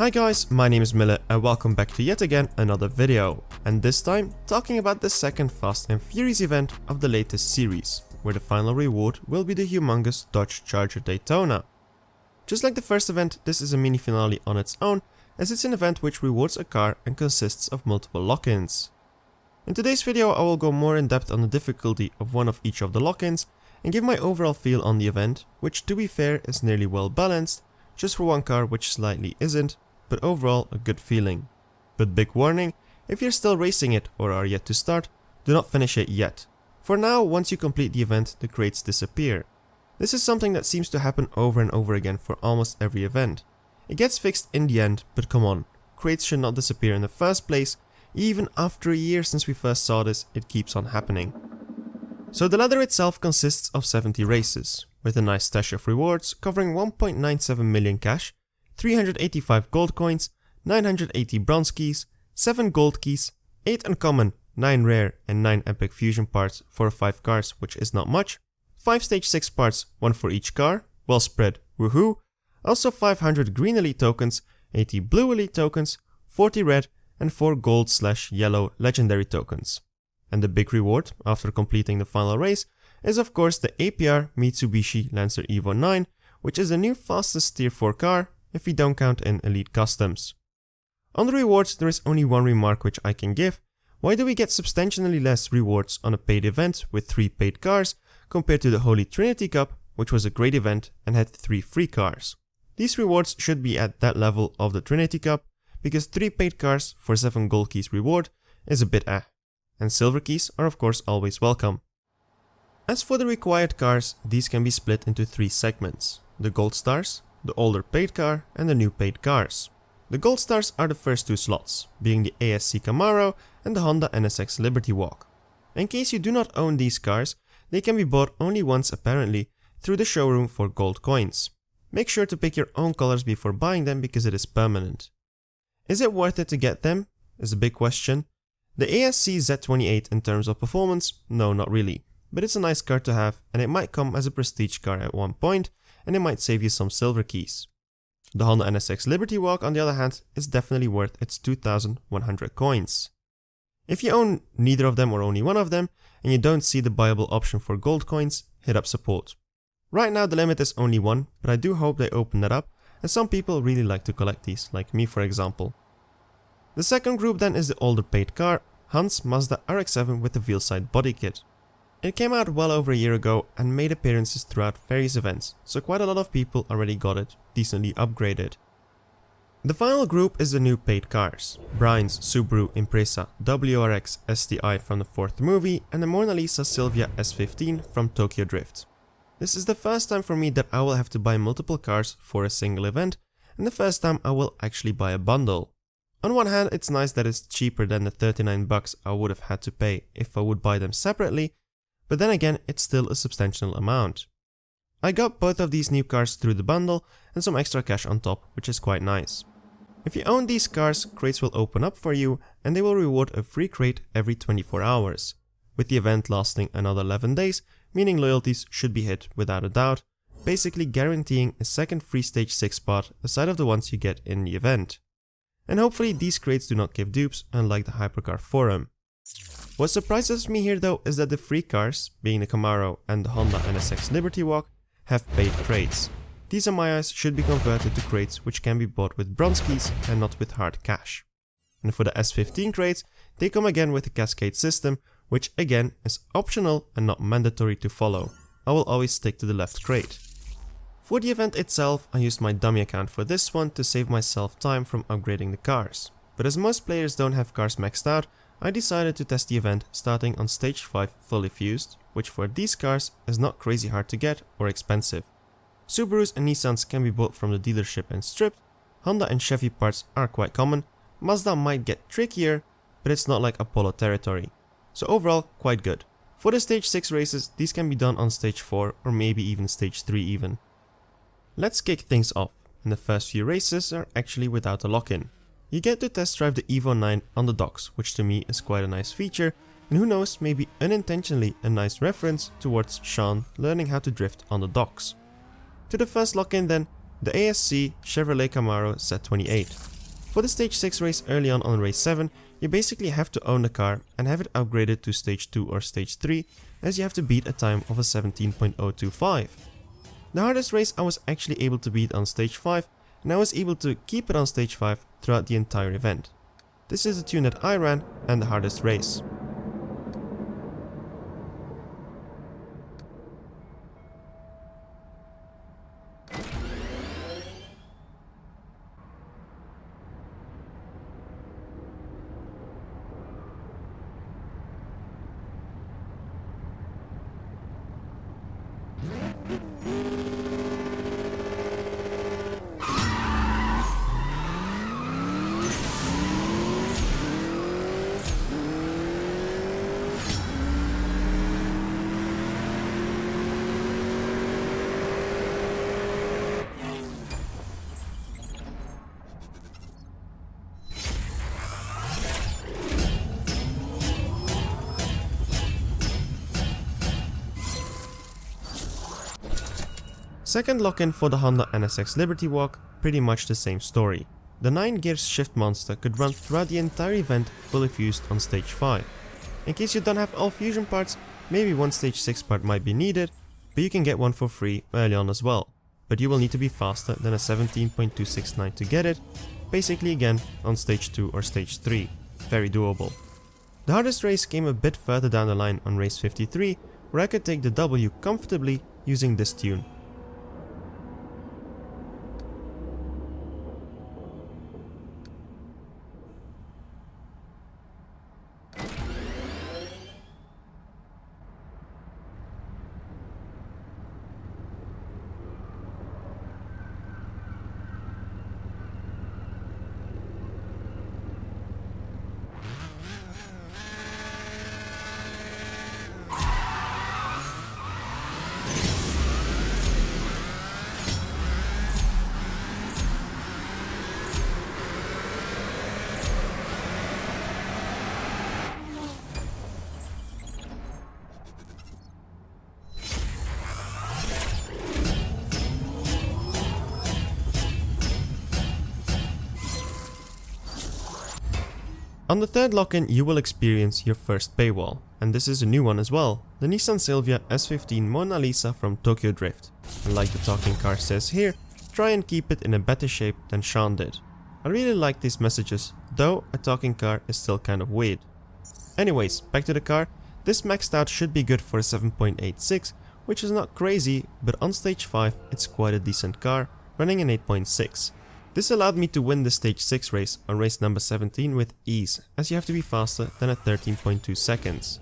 Hi guys, my name is Miller and welcome back to yet again another video, and this time talking about the second Fast and Furious event of the latest series, where the final reward will be the humongous Dodge Charger Daytona. Just like the first event, this is a mini finale on its own, as it's an event which rewards a car and consists of multiple lock-ins. In today's video I will go more in depth on the difficulty of one of each of the lock-ins and give my overall feel on the event, which to be fair is nearly well balanced, just for one car which slightly isn't, but overall a good feeling. But big warning, if you're still racing it or are yet to start, do not finish it yet. For now, once you complete the event, the crates disappear. This is something that seems to happen over and over again for almost every event. It gets fixed in the end, but come on, crates should not disappear in the first place. Even after a year since we first saw this, it keeps on happening. So the ladder itself consists of 70 races, with a nice stash of rewards covering 1.97 million cash, 385 gold coins, 980 bronze keys, 7 gold keys, 8 uncommon, 9 rare and 9 epic fusion parts for 5 cars, which is not much, 5 stage 6 parts, 1 for each car, well spread, woohoo, also 500 green elite tokens, 80 blue elite tokens, 40 red and 4 gold/yellow legendary tokens. And the big reward, after completing the final race, is of course the APR Mitsubishi Lancer EVO 9, which is the new fastest tier 4 car, if we don't count in elite customs. On the rewards, there is only one remark which I can give. Why do we get substantially less rewards on a paid event with 3 paid cars compared to the Holy Trinity Cup, which was a great event and had 3 free cars? These rewards should be at that level of the Trinity Cup, because 3 paid cars for 7 gold keys reward is a bit and silver keys are of course always welcome. As for the required cars, these can be split into 3 segments: the gold stars, the older paid car and the new paid cars. The gold stars are the first 2 slots, being the ASC Camaro and the Honda NSX Liberty Walk. In case you do not own these cars, they can be bought only once apparently through the showroom for gold coins. Make sure to pick your own colors before buying them because it is permanent. Is it worth it to get them? Is a big question. The ASC Z28 in terms of performance? No, not really. But it's a nice car to have and it might come as a prestige car at one point, and it might save you some silver keys. The Honda NSX Liberty Walk on the other hand is definitely worth its 2,100 coins. If you own neither of them or only one of them, and you don't see the buyable option for gold coins, hit up support. Right now the limit is only 1, but I do hope they open that up, as some people really like to collect these, like me for example. The second group then is the older paid car, Hans Mazda RX-7 with the wheel side body kit. It came out well over a year ago and made appearances throughout various events, so quite a lot of people already got it decently upgraded. The final group is the new paid cars: Brian's Subaru Impreza WRX STI from the 4th movie and the Mona Lisa Silvia S15 from Tokyo Drift. This is the first time for me that I will have to buy multiple cars for a single event, and the first time I will actually buy a bundle. On one hand, it's nice that it's cheaper than the 39 bucks I would have had to pay if I would buy them separately, but then again, it's still a substantial amount. I got both of these new cars through the bundle and some extra cash on top, which is quite nice. If you own these cars, crates will open up for you and they will reward a free crate every 24 hours, with the event lasting another 11 days, meaning loyalties should be hit without a doubt, basically guaranteeing a second free stage 6 spot aside of the ones you get in the event. And hopefully these crates do not give dupes, unlike the Hypercar Forum. What surprises me here though is that the free cars, being the Camaro and the Honda NSX Liberty Walk, have paid crates. These in my eyes should be converted to crates which can be bought with bronze keys and not with hard cash. And for the S15 crates, they come again with a cascade system, which again is optional and not mandatory to follow. I will always stick to the left crate. For the event itself, I used my dummy account for this one to save myself time from upgrading the cars. But as most players don't have cars maxed out, I decided to test the event starting on stage 5 fully fused, which for these cars is not crazy hard to get or expensive. Subarus and Nissans can be bought from the dealership and stripped, Honda and Chevy parts are quite common, Mazda might get trickier, but it's not like Apollo territory. So overall, quite good. For the stage 6 races, these can be done on stage 4 or maybe even stage 3 even. Let's kick things off, and the first few races are actually without a lock-in. You get to test drive the EVO 9 on the docks, which to me is quite a nice feature, and who knows, maybe unintentionally a nice reference towards Sean learning how to drift on the docks. To the first lock-in then, the ASC Chevrolet Camaro Z28. For the stage 6 race early on race 7, you basically have to own the car and have it upgraded to stage 2 or stage 3, as you have to beat a time of a 17.025. The hardest race I was actually able to beat on stage 5, and I was able to keep it on stage 5 throughout the entire event. This is the tune that I ran and the hardest race. Second lock-in for the Honda NSX Liberty Walk, pretty much the same story. The 9 gears shift monster could run throughout the entire event fully fused on stage 5. In case you don't have all fusion parts, maybe one stage 6 part might be needed, but you can get one for free early on as well. But you will need to be faster than a 17.269 to get it, basically again on stage 2 or stage 3, very doable. The hardest race came a bit further down the line on race 53, where I could take the W comfortably using this tune. On the third lock-in you will experience your first paywall, and this is a new one as well, the Nissan Silvia S15 Mona Lisa from Tokyo Drift. And like the talking car says here, try and keep it in a better shape than Sean did. I really like these messages, though a talking car is still kind of weird. Anyways, back to the car, this maxed out should be good for a 7.86, which is not crazy, but on stage 5 it's quite a decent car, running an 8.6. This allowed me to win the stage 6 race on race number 17 with ease, as you have to be faster than at 13.2 seconds.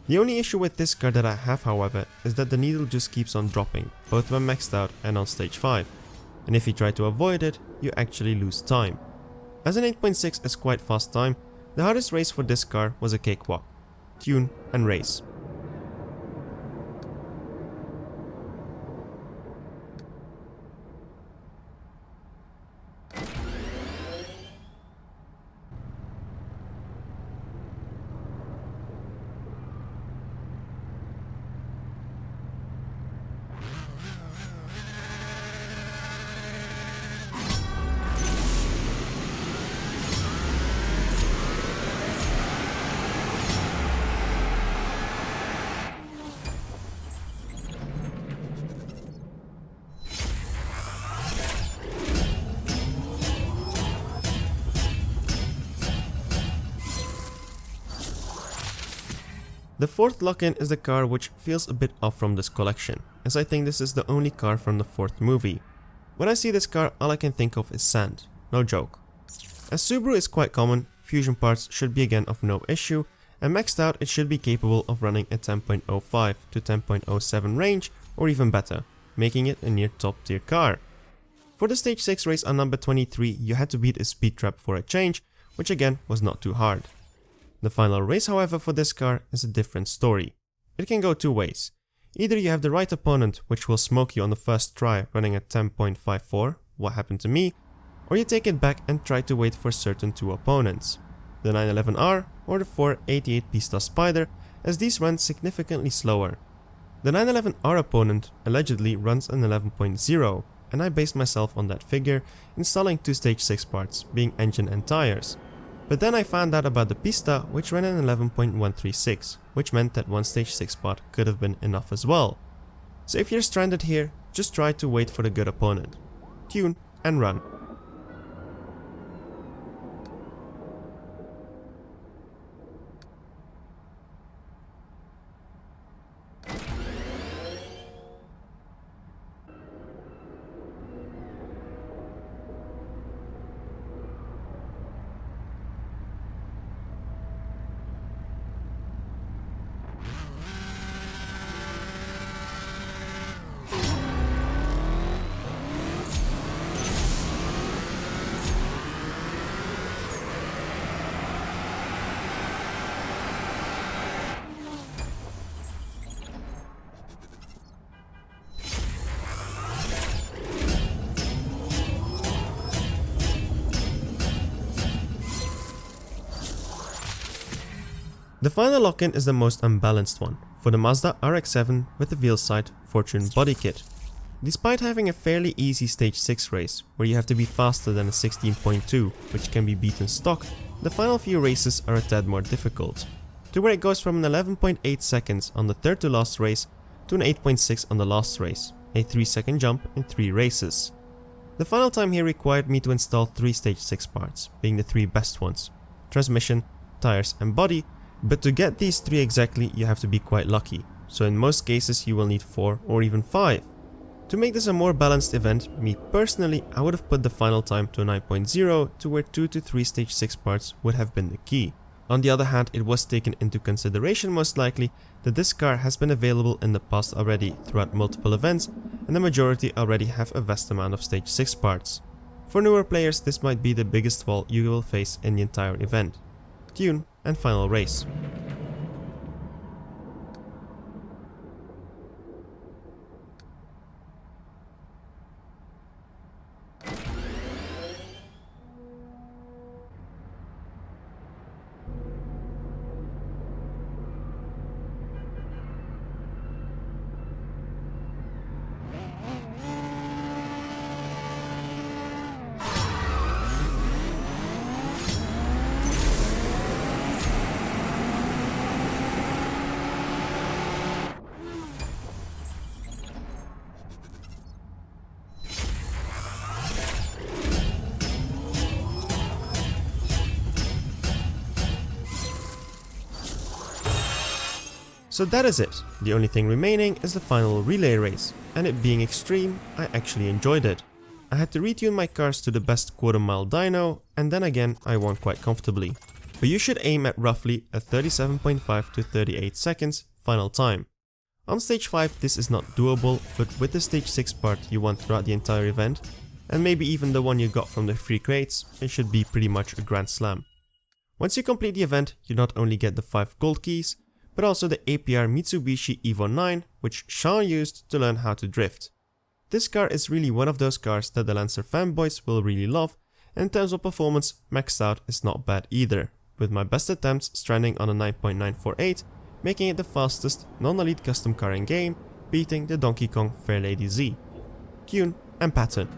The only issue with this car that I have, however, is that the needle just keeps on dropping, both when maxed out and on stage 5. And if you try to avoid it, you actually lose time. As an 8.6 is quite fast time, the hardest race for this car was a cakewalk. Tune and race. The fourth lock-in is the car which feels a bit off from this collection, as I think this is the only car from the fourth movie. When I see this car, all I can think of is sand, no joke. As Subaru is quite common, fusion parts should be again of no issue, and maxed out it should be capable of running a 10.05 to 10.07 range or even better, making it a near top tier car. For the stage 6 race on number 23 you had to beat a speed trap for a change, which again was not too hard. The final race, however, for this car is a different story. It can go two ways. Either you have the right opponent, which will smoke you on the first try running at 10.54, what happened to me, or you take it back and try to wait for certain two opponents, the 911R or the 488 Pista Spider, as these run significantly slower. The 911R opponent allegedly runs an 11.0, and I based myself on that figure, installing 2 stage 6 parts, being engine and tires. But then I found out about the pista, which ran in 11.136, which meant that 1 stage 6 part could have been enough as well. So if you're stranded here, just try to wait for the good opponent. Tune and run. The final lock-in is the most unbalanced one, for the Mazda RX-7 with the Wheelside Fortune body kit. Despite having a fairly easy stage 6 race, where you have to be faster than a 16.2, which can be beaten stock, the final few races are a tad more difficult, to where it goes from an 11.8 seconds on the third to last race to an 8.6 on the last race, a 3-second jump in 3 races. The final time here required me to install 3 stage 6 parts, being the 3 best ones: transmission, tires and body. But to get these 3 exactly, you have to be quite lucky, so in most cases you will need 4 or even 5. To make this a more balanced event, me personally, I would have put the final time to a 9.0, to where 2 to 3 stage 6 parts would have been the key. On the other hand, it was taken into consideration most likely that this car has been available in the past already throughout multiple events, and the majority already have a vast amount of stage 6 parts. For newer players, this might be the biggest wall you will face in the entire event. Tune and final race. So that is it. The only thing remaining is the final relay race, and it being extreme, I actually enjoyed it. I had to retune my cars to the best quarter-mile dyno, and then again I won quite comfortably. But you should aim at roughly a 37.5 to 38 seconds final time. On stage 5 this is not doable, but with the stage 6 part you won throughout the entire event, and maybe even the one you got from the free crates, it should be pretty much a grand slam. Once you complete the event, you not only get the 5 gold keys, but also the APR Mitsubishi EVO 9, which Sean used to learn how to drift. This car is really one of those cars that the Lancer fanboys will really love, and in terms of performance, maxed out is not bad either, with my best attempts stranding on a 9.948, making it the fastest non-elite custom car in game, beating the Donkey Kong Fairlady Z. Tune and pattern.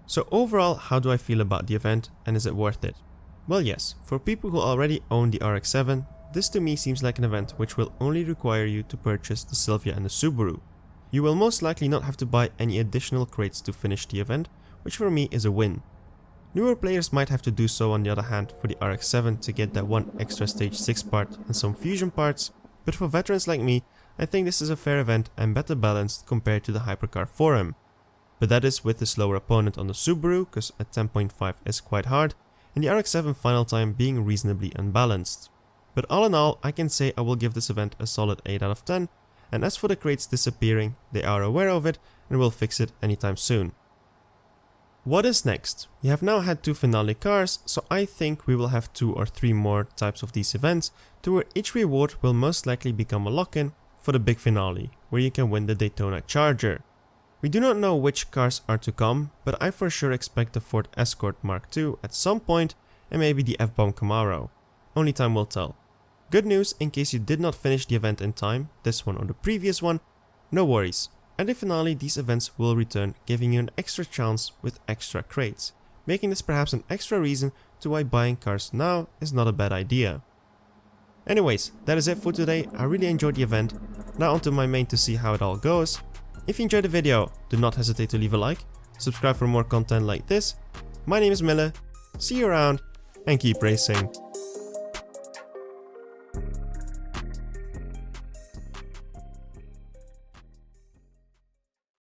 So overall, how do I feel about the event, and is it worth it? Well yes, for people who already own the RX-7, this to me seems like an event which will only require you to purchase the Silvia and the Subaru. You will most likely not have to buy any additional crates to finish the event, which for me is a win. Newer players might have to do so on the other hand for the RX-7 to get that one extra stage 6 part and some fusion parts, but for veterans like me, I think this is a fair event and better balanced compared to the Hypercar Forum. But that is with the slower opponent on the Subaru, because a 10.5 is quite hard, and the RX-7 final time being reasonably unbalanced. But all in all, I can say I will give this event a solid 8 out of 10, and as for the crates disappearing, they are aware of it and will fix it anytime soon. What is next? We have now had 2 finale cars, so I think we will have 2 or 3 more types of these events, to where each reward will most likely become a lock-in for the big finale, where you can win the Daytona Charger. We do not know which cars are to come, but I for sure expect the Ford Escort Mark II at some point, and maybe the F-Bomb Camaro. Only time will tell. Good news, in case you did not finish the event in time, this one or the previous one, no worries. At the finale, these events will return, giving you an extra chance with extra crates, making this perhaps an extra reason to why buying cars now is not a bad idea. Anyways, that is it for today. I really enjoyed the event. Now onto my main to see how it all goes. If you enjoyed the video, do not hesitate to leave a like, subscribe for more content like this. My name is Mille, see you around, and keep racing.